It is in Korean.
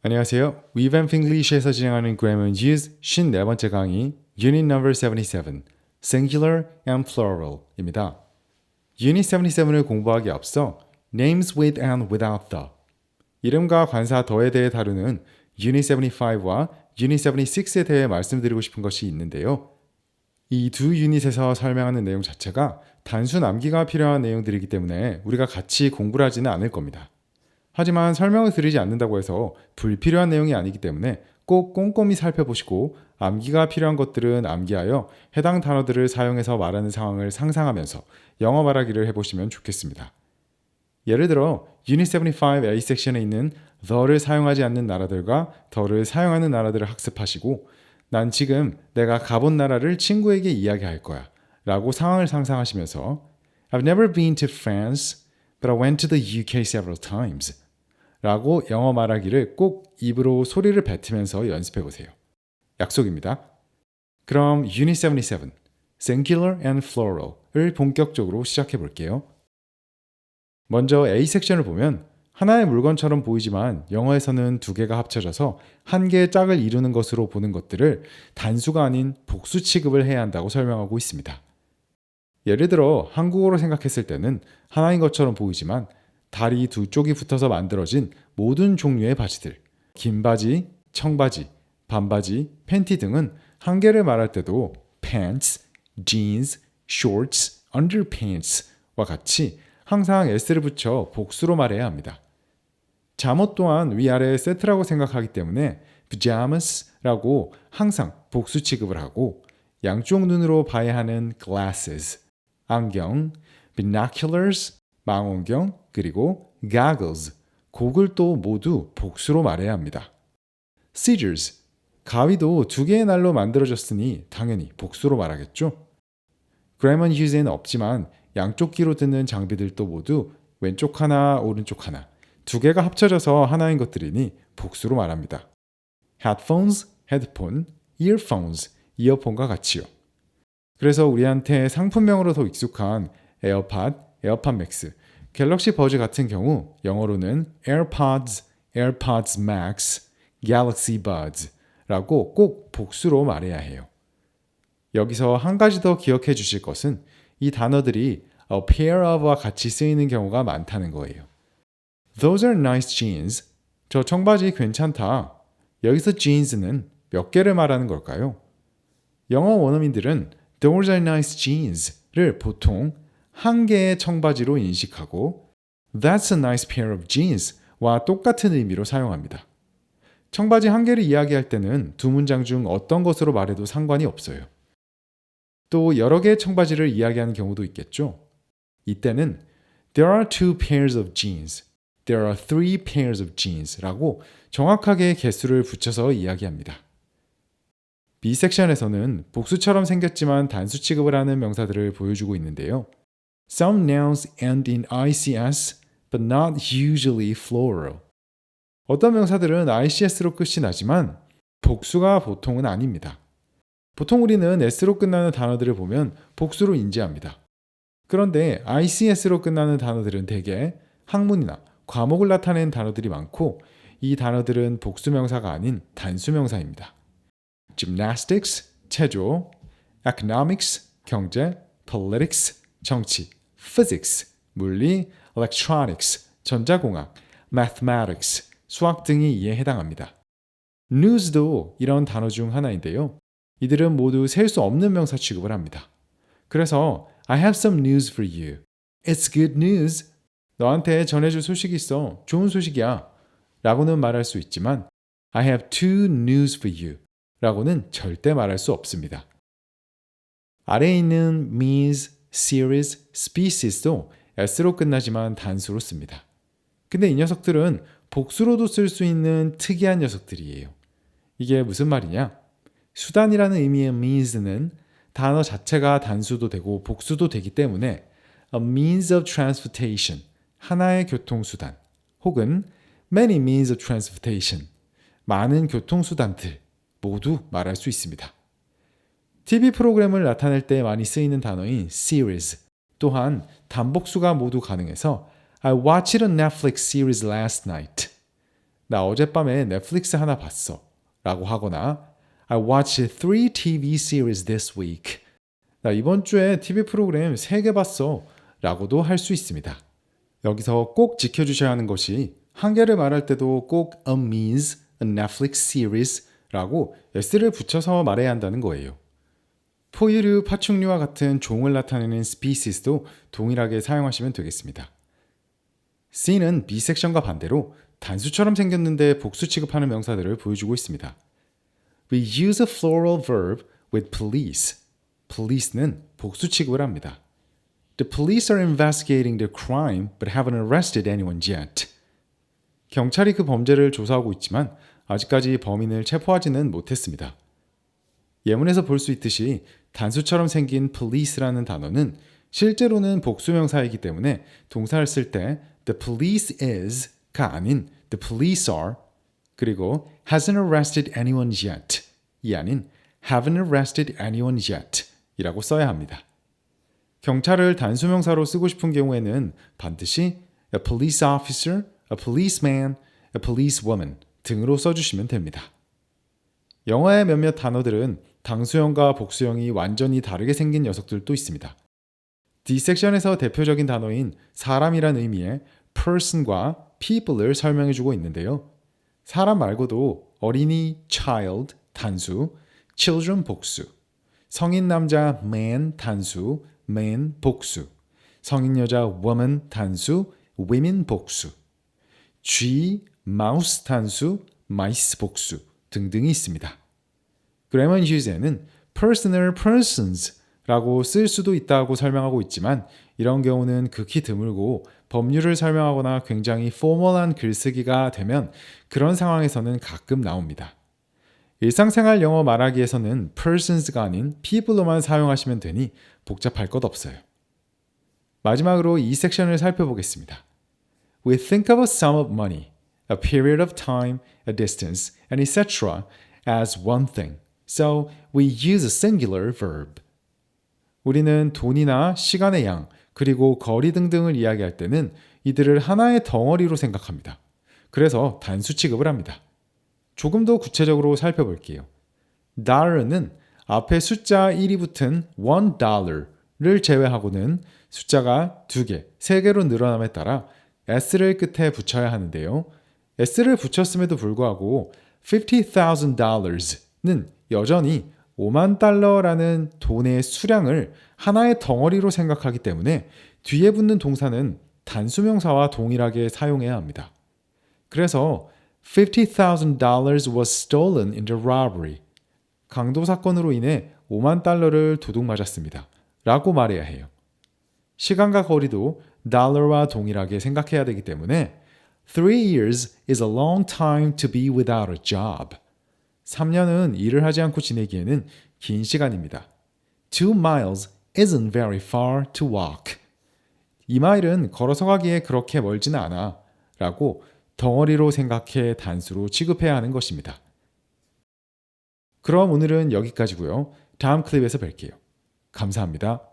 안녕하세요. Revamp English에서 진행하는 Grammar and Use 54번째 강의 Unit Number 77 Singular and Plural입니다. Unit 77을 공부하기 앞서 Names with and without the 이름과 관사 더에 대해 다루는 Unit 75와 Unit 76에 대해 말씀드리고 싶은 것이 있는데요. 이 두 유닛에서 설명하는 내용 자체가 단순 암기가 필요한 내용들이기 때문에 우리가 같이 공부를 하지는 않을 겁니다. 하지만 설명을 드리지 않는다고 해서 불필요한 내용이 아니기 때문에 꼭 꼼꼼히 살펴보시고 암기가 필요한 것들은 암기하여 해당 단어들을 사용해서 말하는 상황을 상상하면서 영어 말하기를 해보시면 좋겠습니다. 예를 들어 Unit 75 A 섹션에 있는 the를 사용하지 않는 나라들과 the를 사용하는 나라들을 학습하시고 난 지금 내가 가본 나라를 친구에게 이야기할 거야 라고 상황을 상상하시면서 I've never been to France, but I went to the UK several times 라고 영어 말하기를 꼭 입으로 소리를 뱉으면서 연습해 보세요. 약속입니다. 그럼 Unit 77, Singular and Plural을 본격적으로 시작해 볼게요. 먼저 A 섹션을 보면 하나의 물건처럼 보이지만 영어에서는 두 개가 합쳐져서 한 개의 짝을 이루는 것으로 보는 것들을 단수가 아닌 복수 취급을 해야 한다고 설명하고 있습니다. 예를 들어 한국어로 생각했을 때는 하나인 것처럼 보이지만 다리 두 쪽이 붙어서 만들어진 모든 종류의 바지들, 긴 바지, 청바지, 반바지, 팬티 등은 한 개를 말할 때도 pants, jeans, shorts, underpants와 같이 항상 s를 붙여 복수로 말해야 합니다. 잠옷 또한 위아래 세트라고 생각하기 때문에 pajamas라고 항상 복수 취급을 하고 양쪽 눈으로 봐야 하는 glasses, 안경, binoculars, 망원경, 그리고 goggles, 고글도 모두 복수로 말해야 합니다. scissors, 가위도 두 개의 날로 만들어졌으니 당연히 복수로 말하겠죠. Grammar and Use에는 없지만 양쪽 귀로 듣는 장비들도 모두 왼쪽 하나, 오른쪽 하나, 두 개가 합쳐져서 하나인 것들이니 복수로 말합니다. headphones, 헤드폰, earphones, 이어폰과 같이요. 그래서 우리한테 상품명으로 더 익숙한 에어팟, 에어팟 맥스, 갤럭시 버즈 같은 경우 영어로는 AirPods, AirPods Max, Galaxy Buds라고 꼭 복수로 말해야 해요. 여기서 한 가지 더 기억해 주실 것은 이 단어들이 a pair of와 같이 쓰이는 경우가 많다는 거예요. Those are nice jeans. 저 청바지 괜찮다. 여기서 jeans는 몇 개를 말하는 걸까요? 영어 원어민들은 Those are nice jeans를 보통 한 개의 청바지로 인식하고 That's a nice pair of jeans와 똑같은 의미로 사용합니다. 청바지 한 개를 이야기할 때는 두 문장 중 어떤 것으로 말해도 상관이 없어요. 또 여러 개의 청바지를 이야기하는 경우도 있겠죠. 이때는 There are two pairs of jeans. There are three pairs of jeans 라고 정확하게 개수를 붙여서 이야기합니다. B 섹션에서는 복수처럼 생겼지만 단수 취급을 하는 명사들을 보여주고 있는데요. Some nouns end in ICS, but not usually plural. 어떤 명사들은 ICS로 끝이 나지만 복수가 보통은 아닙니다. 보통 우리는 S로 끝나는 단어들을 보면 복수로 인지합니다. 그런데 ICS로 끝나는 단어들은 대개 학문이나 과목을 나타내는 단어들이 많고 이 단어들은 복수명사가 아닌 단수명사입니다. Gymnastics, 체조, Economics, 경제, Politics, 정치, Physics, 물리, Electronics, 전자공학, Mathematics, 수학 등이 이에 해당합니다. News도 이런 단어 중 하나인데요. 이들은 모두 셀 수 없는 명사 취급을 합니다. 그래서 I have some news for you. It's good news. 너한테 전해줄 소식이 있어. 좋은 소식이야. 라고는 말할 수 있지만 I have two news for you. 라고는 절대 말할 수 없습니다. 아래에 있는 means, series, species도 s로 끝나지만 단수로 씁니다. 근데 이 녀석들은 복수로도 쓸 수 있는 특이한 녀석들이에요. 이게 무슨 말이냐? 수단이라는 의미의 means는 단어 자체가 단수도 되고 복수도 되기 때문에 a means of transportation, 하나의 교통수단, 혹은 many means of transportation, 많은 교통수단들 모두 말할 수 있습니다. TV 프로그램을 나타낼 때 많이 쓰이는 단어인 series 또한 단복수가 모두 가능해서 I watched a Netflix series last night. 나 어젯밤에 넷플릭스 하나 봤어 라고 하거나 I watched 3 TV series this week. 나 이번 주에 TV 프로그램 3개 봤어 라고도 할 수 있습니다. 여기서 꼭 지켜주셔야 하는 것이 한계를 말할 때도 꼭 a means, a Netflix series 라고 s를 붙여서 말해야 한다는 거예요. 포유류, 파충류와 같은 종을 나타내는 species도 동일하게 사용하시면 되겠습니다. C는 B 섹션과 반대로 단수처럼 생겼는데 복수 취급하는 명사들을 보여주고 있습니다. We use a plural verb with police. police는 복수 취급을 합니다. The police are investigating the crime but haven't arrested anyone yet. 경찰이 그 범죄를 조사하고 있지만 아직까지 범인을 체포하지는 못했습니다. 예문에서 볼 수 있듯이 단수처럼 생긴 police라는 단어는 실제로는 복수명사이기 때문에 동사를 쓸 때 the police is가 아닌 the police are 그리고 hasn't arrested anyone yet 이 아닌 haven't arrested anyone yet 이라고 써야 합니다. 경찰을 단수명사로 쓰고 싶은 경우에는 반드시 a police officer, a policeman, a policewoman 등으로 써주시면 됩니다. 영어의 몇몇 단어들은 당수형과 복수형이 완전히 다르게 생긴 녀석들도 있습니다. D섹션에서 대표적인 단어인 사람이란 의미의 person과 people을 설명해주고 있는데요. 사람 말고도 어린이 child 단수, children 복수, 성인 남자 man 단수, man 복수, 성인 여자 woman 단수, women 복수, 쥐, mouse 단수, mice 복수 등등이 있습니다. Grammar Use에는 personal persons라고 쓸 수도 있다고 설명하고 있지만 이런 경우는 극히 드물고 법률을 설명하거나 굉장히 formal한 글쓰기가 되면 그런 상황에서는 가끔 나옵니다. 일상생활 영어 말하기에서는 persons가 아닌 people로만 사용하시면 되니 복잡할 것 없어요. 마지막으로 이 섹션을 살펴보겠습니다. We think of a sum of money, a period of time, a distance, and etc. as one thing. So we use a singular verb. 우리는 돈이나 시간의 양, 그리고 거리 등등을 이야기할 때는 이들을 하나의 덩어리로 생각합니다. 그래서 단수 취급을 합니다. 조금 더 구체적으로 살펴볼게요. dollar는 앞에 숫자 1이 붙은 $1를 제외하고는 숫자가 2개, 3개로 늘어남에 따라 s를 끝에 붙여야 하는데요. s를 붙였음에도 불구하고 $50,000는 여전히 5만 달러라는 돈의 수량을 하나의 덩어리로 생각하기 때문에 뒤에 붙는 동사는 단수명사와 동일하게 사용해야 합니다. 그래서 $50,000 was stolen in the robbery. 강도 사건으로 인해 5만 달러를 도둑 맞았습니다. 라고 말해야 해요. 시간과 거리도 달러와 동일하게 생각해야 되기 때문에 3 years is a long time to be without a job. 3년은 일을 하지 않고 지내기에는 긴 시간입니다. 2 miles isn't very far to walk. 2마일은 걸어서 가기에 그렇게 멀지는 않아 라고 덩어리로 생각해 단수로 취급해야 하는 것입니다. 그럼 오늘은 여기까지고요. 다음 클립에서 뵐게요. 감사합니다.